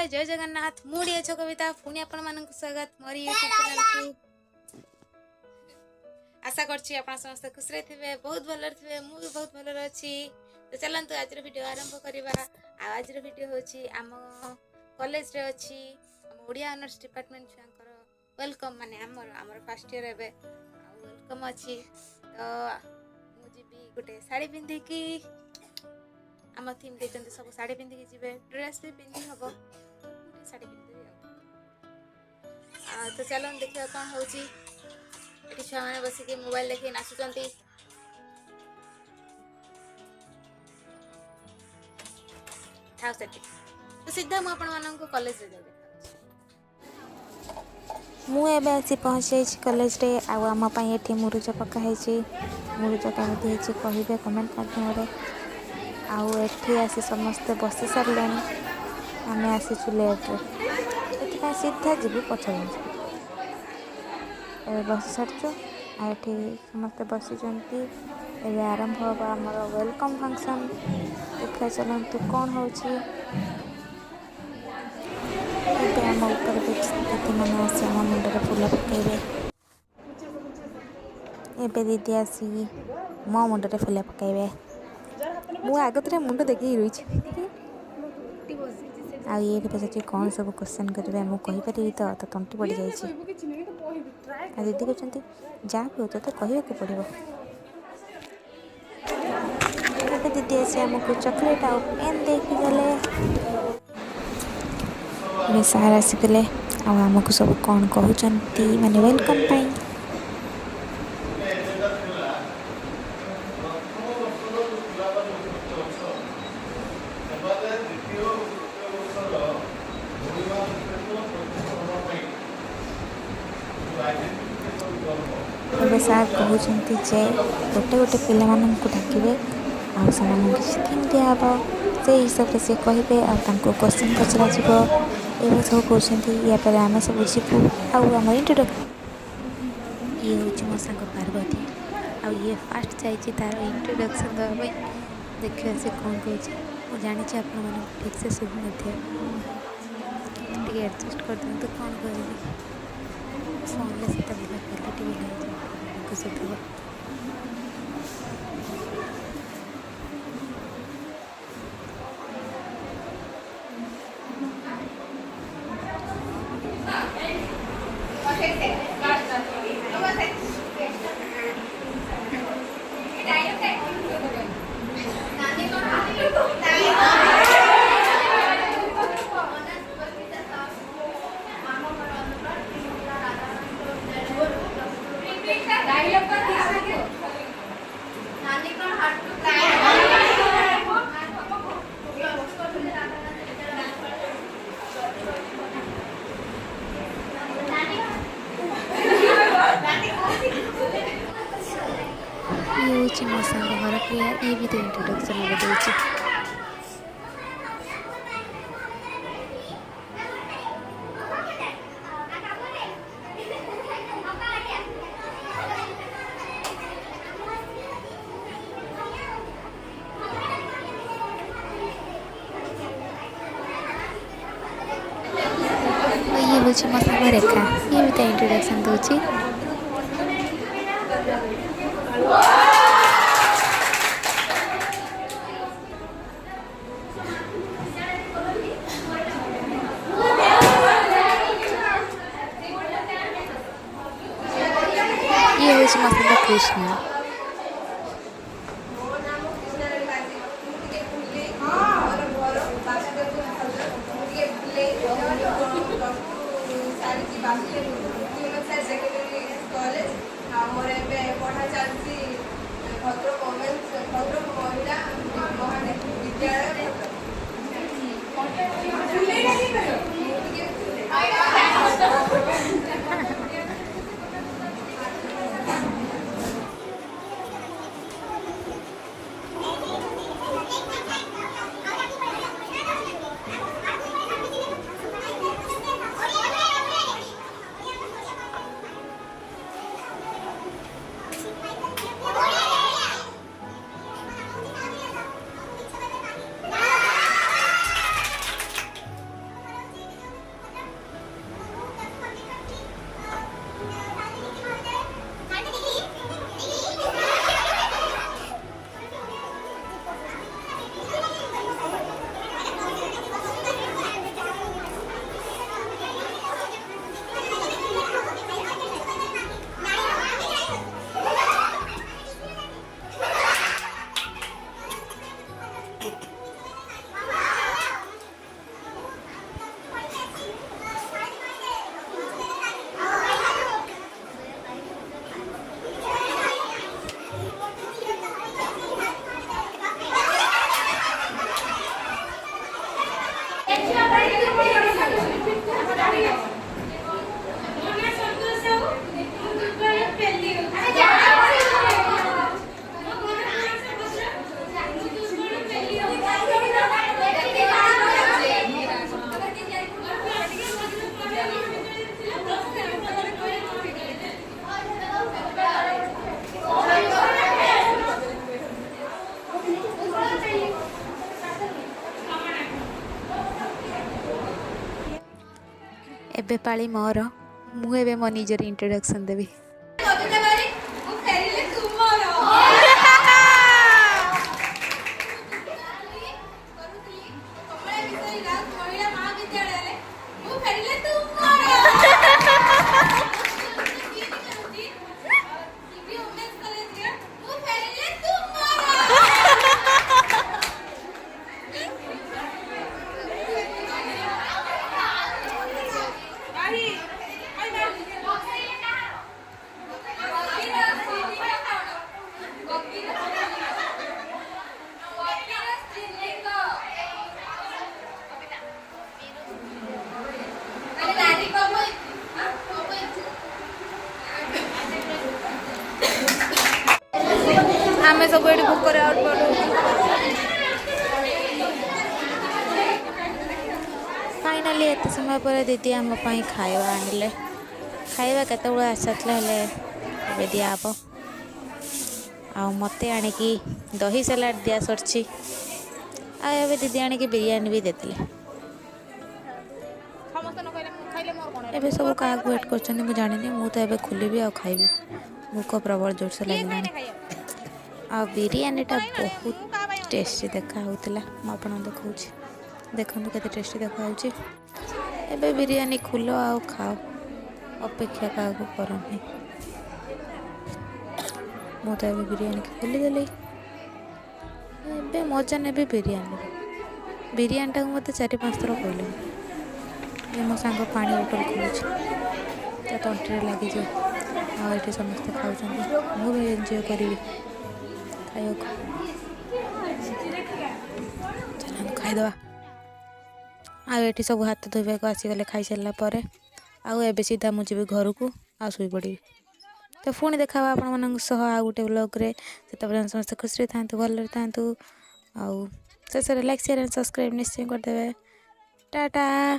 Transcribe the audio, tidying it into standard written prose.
जय जगन्नाथ मुड़ी अच्छो कविता पुणी आपण मानक स्वागत मोरी यूट्यूब चैनल को। आशा करछि आपण समस्त खुश रे थिबे, बहुत भलर थिबे, मु भी बहुत भलर अछि। तो चलंतु आज वीडियो आरंभ करिबा। आज वीडियो होछि आम कॉलेज रे अछि आम ओडिया ऑनर्स डिपार्टमेंट छांकर वेलकम माने हमर फर्स्ट ईयर एबे वेलकम अछि। तो मु जीबी गुटे साड़ी पिंधि की आम थीम देते सब साड़ी पिंधिकी जीवे, ड्रेस भी पिंधि हम साड़ी पिंधि तो चलो देखिए कौन हो छुआ मैंने बसिक मोबाइल देखिए नाचुंट। था तो सीधा मुझे कॉलेज मुझे आसी पहुँची कॉलेज रे आम ये मुरुज पकाई मुरुज कमी कहे कमेंट माध्यम आउ एठी आसी समस्ते बसी सारे आम आसीचु लेट्रे से सीधा जीवु पछ बस सारचु आठी समस्ते बसी आरंभ हम आमर वेलकम फंक्शन देखा चलतु कौन हो आम ऊपर दीदी मैंने आसी आम मुंडे फूल पकड़े एवं दीदी आसी मो मुंडे फूल पकड़े मु आगतरे मुंड देखी रही आ ये पचार कौन सब क्वेश्चन करेंगे मुझे कहीपरि तो तंटी पड़ जाए दीदी कहते जहाँ भी हो तो कहवा पड़ो दीदी आसी आमको चॉकलेट आ पेन देकी गले सार आसीगले आमको सब कौन कहते माने वेलकम पाई एवं सार कहते जे गोटे गोटे पिला डाके किसी थीम दिहब से हिसाब से कहे आपको क्वेश्चन पचरा ये सब कहते यापर आम सब जीवु आम इंट्रोडक्शन ये हूँ मो सांग पार्वती आ ये फास्ट जाइए तार इंट्रोडक्शन देवाई देखिए से कौन कह मुझे जानी ठीक से शुभ नहीं एडजस्ट कर दिखाँ कौन कह फोन से क्वालिटी भी शुभ ये मो सांग घर प्रिया ये भी तो इंट्रोडक्शन देती ये हूँ मो सांग रेखा ये भी तो इंट्रोडक्शन दूची ये हूँ मो सांग कृष्णा एबे पाली मोर मु एबे मो निजर इंट्रोडक्शन देबी। आमे सब ये बुक करे आउट पड़ो। फाइनाली एत समय पर दीदी आम खाଇବା आनिले खाଇବା केतबेले आसातले हेले दिया हब आ मते आनिकी दही सलाड दिया सरछि आ एबे दीदी आनिकी बिरयानी भी देतले। एबे सब का वेट करछन मु जानिनी मु तो एबे खुलेबी आ खाइबी भूख प्रबल जोर से लागलानी। आ बिरयानीटा बहुत टेस्टी देखा होता मुझे देखा देखो के टेस्टी देखा एबे बिरयानी खुलो आओ खाओ अपेक्षा क्या करनी मु तो एबे बिरयानी खोलीदेली एबे मजा ने बिरयानीटा को मत 4-5 थर कहले मो सांग पानी बोतल खोलुची तंटे लगी ये समस्ते खाऊँ मु भी एंजॉय करी खाईदवा आठ सब हाथ धोवा को आसीगले खाई सारा पर आबे सीधा मुझे घर को आ शुई पड़ी। तो पुणी देखा आपण मान आ गोटे ब्लॉग से समस्त खुशी था भल था शेष लाइक शेयर एंड सब्सक्राइब निश्चय करदे। टाटा।